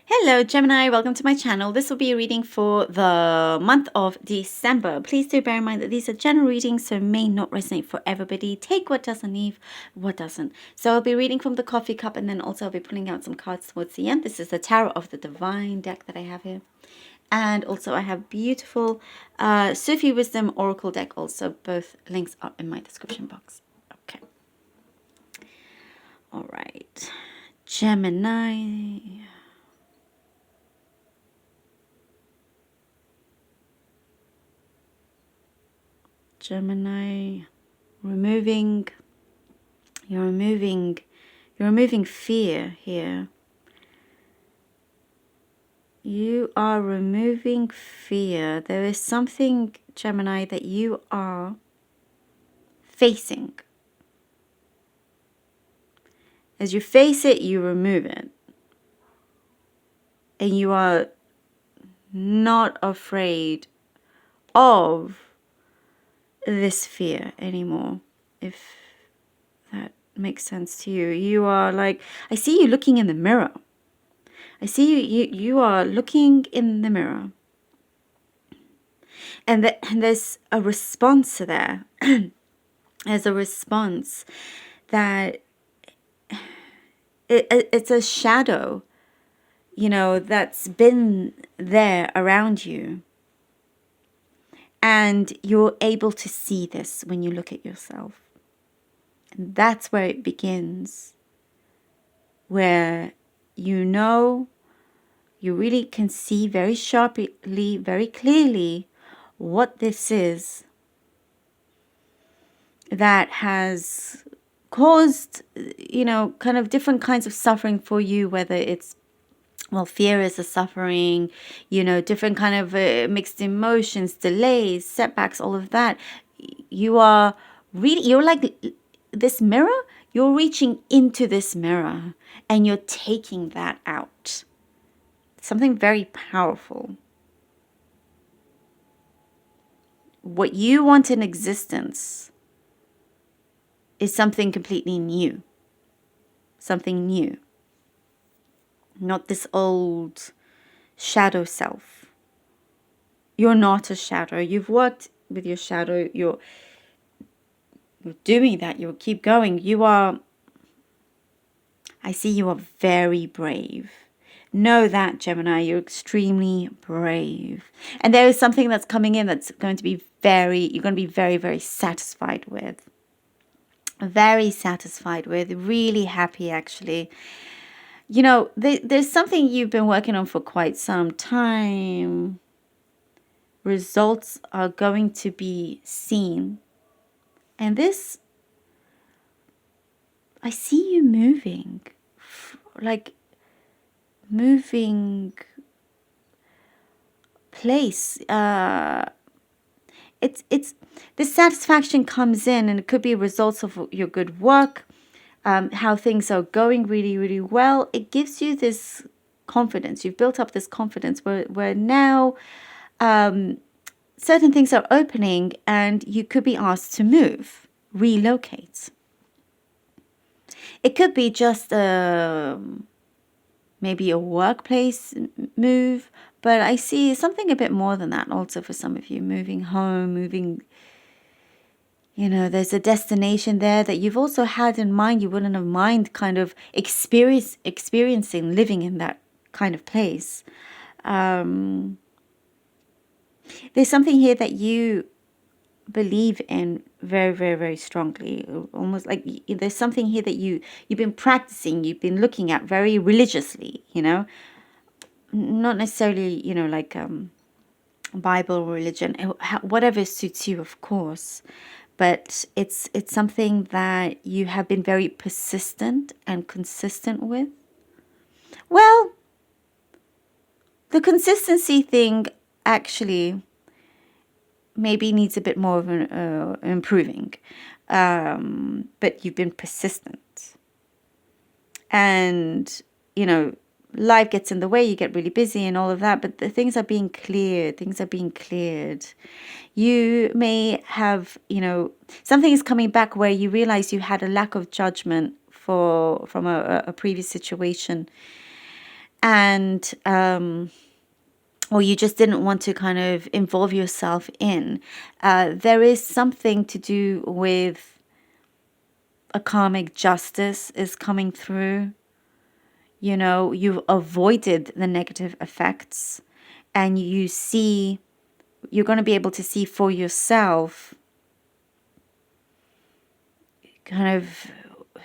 Hello Gemini, welcome to my channel. This will be a reading for the month of December. Please do bear in mind that these are general readings, so may not resonate for everybody. Take what doesn't, leave what doesn't. So I'll be reading from the coffee cup, and then also I'll be pulling out some cards towards the end. This is the Tarot of the Divine deck that I have here. And also I have beautiful Sufi Wisdom Oracle deck also. Both links are in my description box. Okay. All right. Gemini. Gemini, you're removing fear here. You are removing fear. There is something, Gemini, that you are facing. As you face it, you remove it. And you are not afraid of this fear anymore, if that makes sense to you. You are like, I see you looking in the mirror. I see you are looking in the mirror. And there's a response to that. There's a response that it's a shadow, that's been there around you. And you're able to see this when you look at yourself. And that's where it begins. Where you really can see very sharply, very clearly what this is that has caused, kind of different kinds of suffering for you, whether it's, fear is a suffering, different kind of mixed emotions, delays, setbacks, all of that. You're like this mirror, you're reaching into this mirror and you're taking that out. Something very powerful. What you want in existence is something completely new. Something new. Not this old shadow self. You're not a shadow. You've worked with your shadow. You're doing that. You'll keep going. I see you are very brave. Know that, Gemini, you're extremely brave. And there is something that's coming in that's going to be you're going to be very, very satisfied with. Very satisfied with. Really happy, actually. There's something you've been working on for quite some time. Results are going to be seen. And this, I see you moving. Like, moving place. It's this satisfaction comes in, and it could be results of your good work, how things are going really, really well. It gives you this confidence. You've built up this confidence where now certain things are opening, and you could be asked to move, relocate. It could be just maybe a workplace move, but I see something a bit more than that also for some of you. Moving home, there's a destination there that you've also had in mind. You wouldn't have mind kind of experiencing living in that kind of place. There's something here that you believe in very, very, very strongly. Almost like there's something here that you've been practicing, you've been looking at very religiously, not necessarily, like Bible or religion, whatever suits you, of course. But it's something that you have been very persistent and consistent with. Well, the consistency thing actually maybe needs a bit more of an improving. But you've been persistent. And, life gets in the way, you get really busy and all of that, but the things are being cleared. You may have, something is coming back where you realize you had a lack of judgment from a previous situation. and or you just didn't want to kind of involve yourself in. There is something to do with a karmic justice is coming through. You know, you've avoided the negative effects, and you're going to be able to see for yourself kind of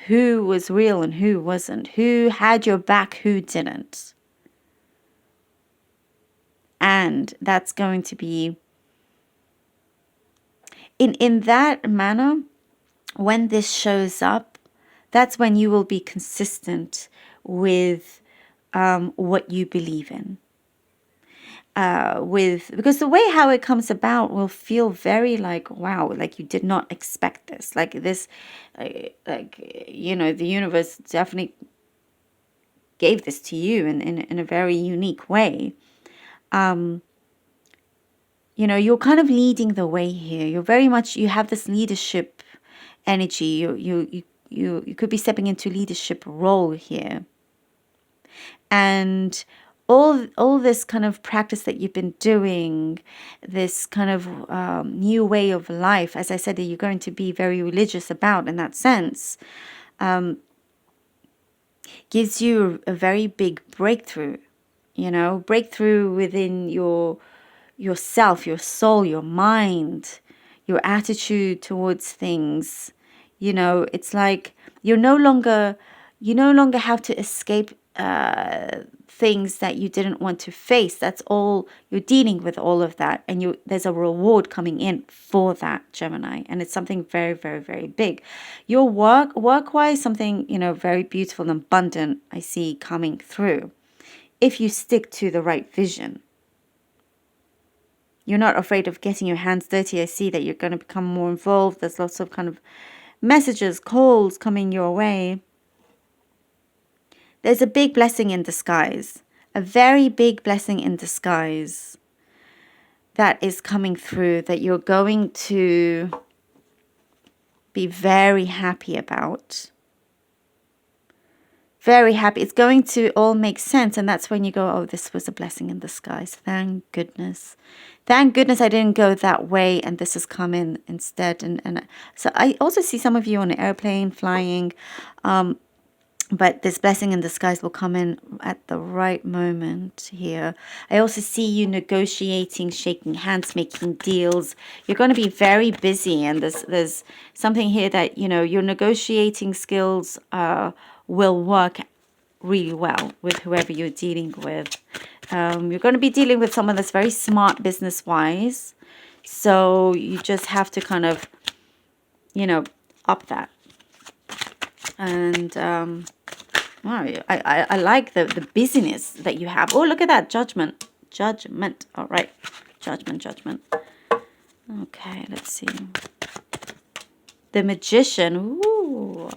who was real and who wasn't, who had your back, who didn't. And that's going to be in that manner. When this shows up, that's when you will be consistent with what you believe in. Because the way how it comes about will feel very like, wow, like you did not expect this, like this, the universe definitely gave this to you in a very unique way. You're kind of leading the way here. You have this leadership energy. You could be stepping into leadership role here. And all this kind of practice that you've been doing, this kind of new way of life, as I said, that you're going to be very religious about in that sense, gives you a very big breakthrough, breakthrough within yourself, your soul, your mind, your attitude towards things. It's like you no longer have to escape things that you didn't want to face. That's all, you're dealing with all of that, and there's a reward coming in for that, Gemini, and it's something very, very, very big. Your work-wise, something very beautiful and abundant I see coming through if you stick to the right vision. You're not afraid of getting your hands dirty. I see that you're going to become more involved. There's lots of kind of messages, calls coming your way. There's a big blessing in disguise, a very big blessing in disguise that is coming through, that you're going to be very happy about. Very happy. It's going to all make sense. And that's when you go, oh, this was a blessing in disguise. Thank goodness. Thank goodness I didn't go that way and this has come in instead. And so I also see some of you on an airplane flying. But this blessing in disguise will come in at the right moment here. I also see you negotiating, shaking hands, making deals. You're going to be very busy, and there's something here that, your negotiating skills will work really well with whoever you're dealing with. You're going to be dealing with someone that's very smart business-wise. So you just have to kind of, up that. And wow, I like the busyness that you have. Oh, look at that. Judgment. All right. Judgment. Okay, let's see. The Magician. Ooh.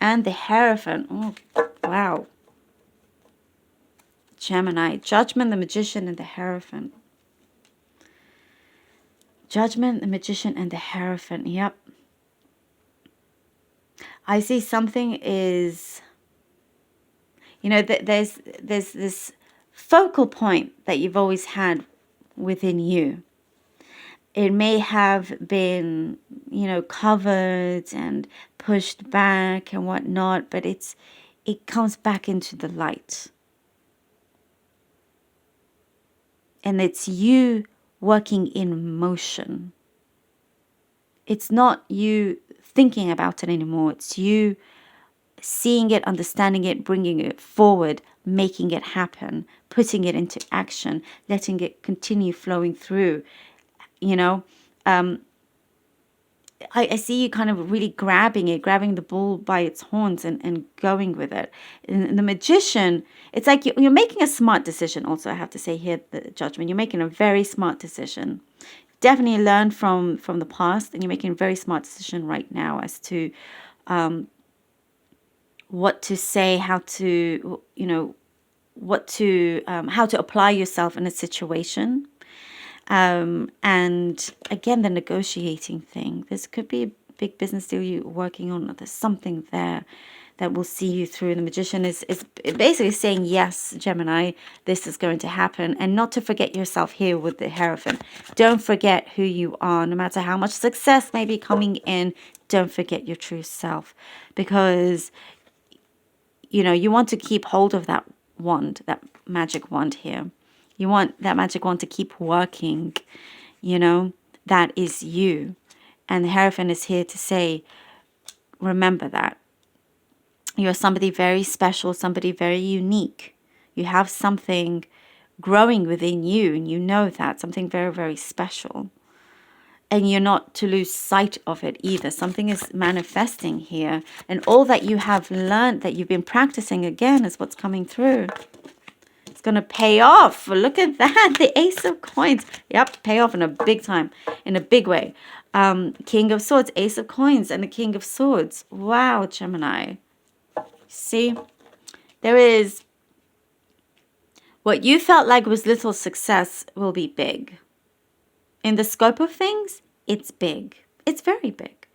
And the Hierophant. Oh, wow. Gemini. Judgment, the Magician, and the Hierophant. Judgment, the Magician, and the Hierophant. Yep. I see something is, there's this focal point that you've always had within you. It may have been, covered and pushed back and whatnot, but it comes back into the light. And it's you working in motion. It's not you thinking about it anymore. It's you seeing it, understanding it, bringing it forward, making it happen, putting it into action, letting it continue flowing through. I see you kind of really grabbing the bull by its horns and going with it. And the Magician, it's like you're making a smart decision. Also, I have to say here, the Judgment, you're making a very smart decision. Definitely learn from the past, and you're making a very smart decision right now as to what to say, how to how to apply yourself in a situation. And again, the negotiating thing. This could be a big business deal you're working on. There's something there that will see you through. The Magician is basically saying, yes, Gemini, this is going to happen. And not to forget yourself here with the Hierophant. Don't forget who you are. No matter how much success may be coming in, don't forget your true self. Because, you know, you want to keep hold of that wand, that magic wand here. You want that magic wand to keep working, you know. That is you. And the Hierophant is here to say, remember that. You're somebody very special, somebody very unique. You have something growing within you, and you know that, something very, very special. And you're not to lose sight of it either. Something is manifesting here. And all that you have learned, that you've been practicing again, is what's coming through. It's going to pay off. Look at that. The Ace of Coins. Yep, pay off in a big time, in a big way. King of Swords, Ace of Coins, and the King of Swords. Wow, Gemini. See, there is what you felt like was little success will be big. In the scope of things, it's big. It's very big.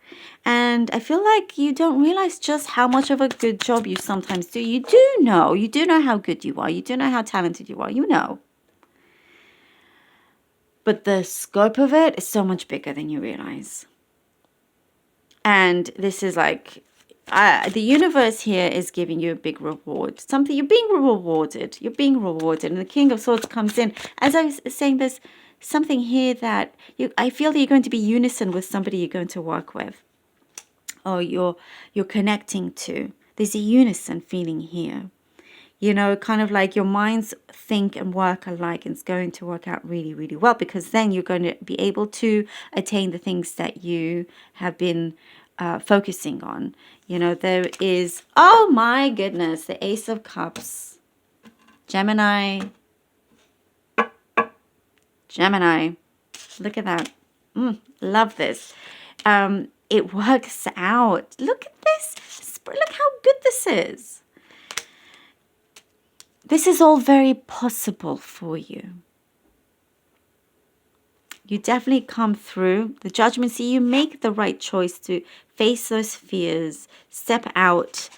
And I feel like you don't realize just how much of a good job you sometimes do. You do know how good you are. You do know how talented you are. You know. But the scope of it is so much bigger than you realize. And this is like, the universe here is giving you a big reward. Something, you're being rewarded. You're being rewarded. And the King of Swords comes in. As I was saying, there's something here that I feel that you're going to be unison with somebody you're going to work with. Or you're connecting to. There's a unison feeling here. You know, kind of like your minds think and work alike, and it's going to work out really, really well, because then you're going to be able to attain the things that you have been focusing on. You know, there is, oh my goodness, the Ace of Cups. Gemini. Look at that. Love this. It works out. Look at this. Look how good this is. This is all very possible for you. You definitely come through the judgment. See, you make the right choice to face those fears, step out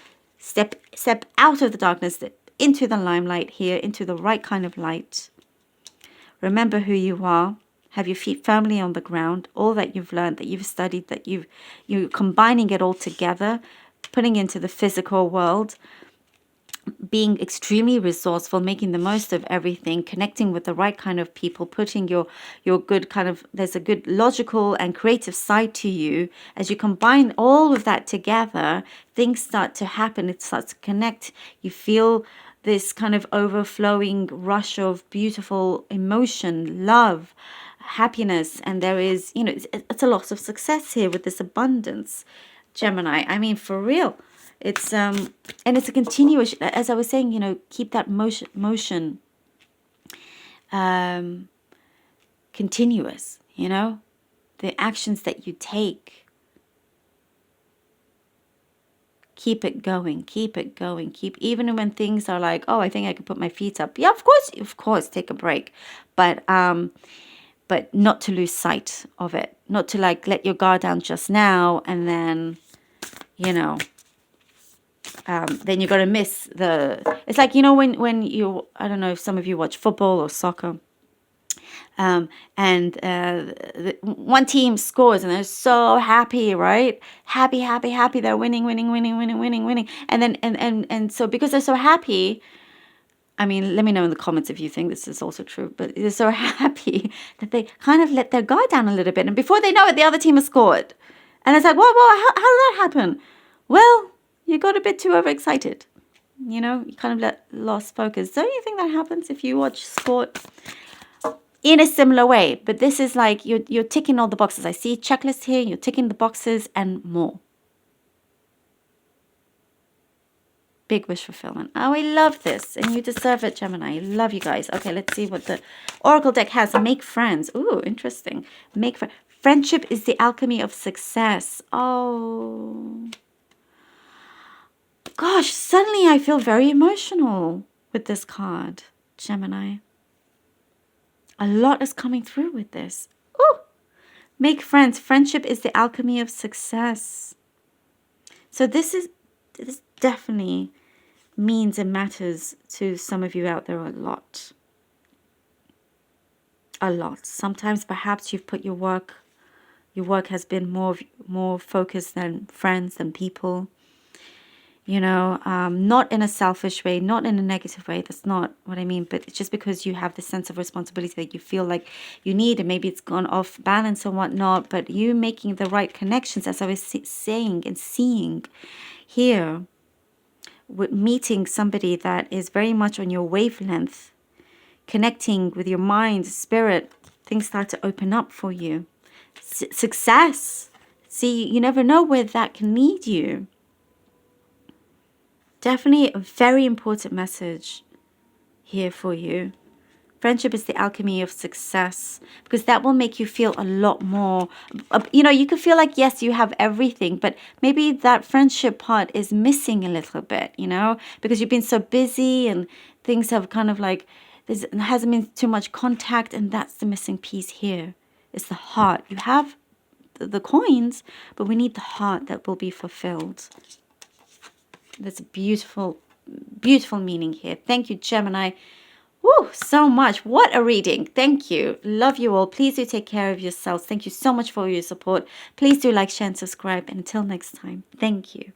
of the darkness, into the limelight here, into the right kind of light. Remember who you are. Have your feet firmly on the ground. All that you've learned, that you've studied, that you're combining it all together, putting into the physical world. Being extremely resourceful, making the most of everything, connecting with the right kind of people, putting your good kind of, there's a good logical and creative side to you. As you combine all of that together, things start to happen. It starts to connect. You feel this kind of overflowing rush of beautiful emotion, love, happiness. And there is, you know, it's a lot of success here with this abundance, Gemini. I mean, for real. It's and it's a continuous, as I was saying, you know, keep that motion continuous, you know, the actions that you take, keep it going, even when things are like, oh, I think I could put my feet up. Yeah, of course, take a break, but not to lose sight of it, not to like let your guard down just now, and then, you know, then you're going to miss it's like, you know, when you, I don't know if some of you watch football or soccer, and one team scores and they're so happy, right? Happy. They're winning. And then, and so because they're so happy, I mean, let me know in the comments if you think this is also true, but they're so happy that they kind of let their guard down a little bit. And before they know it, the other team has scored. And it's like, whoa, how did that happen? Well, you got a bit too overexcited. You know, you kind of lost focus. Don't you think that happens if you watch sport? In a similar way. But this is like you're ticking all the boxes. I see checklists here. You're ticking the boxes and more. Big wish fulfillment. Oh, I love this. And you deserve it, Gemini. I love you guys. Okay, let's see what the Oracle deck has. Make friends. Ooh, interesting. Friendship is the alchemy of success. Oh... Gosh, suddenly I feel very emotional with this card, Gemini. A lot is coming through with this. Ooh. Make friends. Friendship is the alchemy of success. So this is this definitely means and matters to some of you out there a lot. A lot. Sometimes perhaps you've put your work has been more focused than friends, than people. Not in a selfish way, not in a negative way. That's not what I mean. But it's just because you have this sense of responsibility that you feel like you need, and maybe it's gone off balance or whatnot. But you making the right connections, as I was saying and seeing here, with meeting somebody that is very much on your wavelength, connecting with your mind, spirit, things start to open up for you. Success. See, you never know where that can lead you. Definitely a very important message here for you. Friendship is the alchemy of success, because that will make you feel a lot more, you can feel like, yes, you have everything, but maybe that friendship part is missing a little bit, because you've been so busy and things have kind of like, there hasn't been too much contact, and that's the missing piece here. It's the heart. You have the coins, but we need the heart that will be fulfilled. There's a beautiful, beautiful meaning here. Thank you, Gemini. Woo, so much. What a reading. Thank you. Love you all. Please do take care of yourselves. Thank you so much for your support. Please do like, share, and subscribe. And until next time, thank you.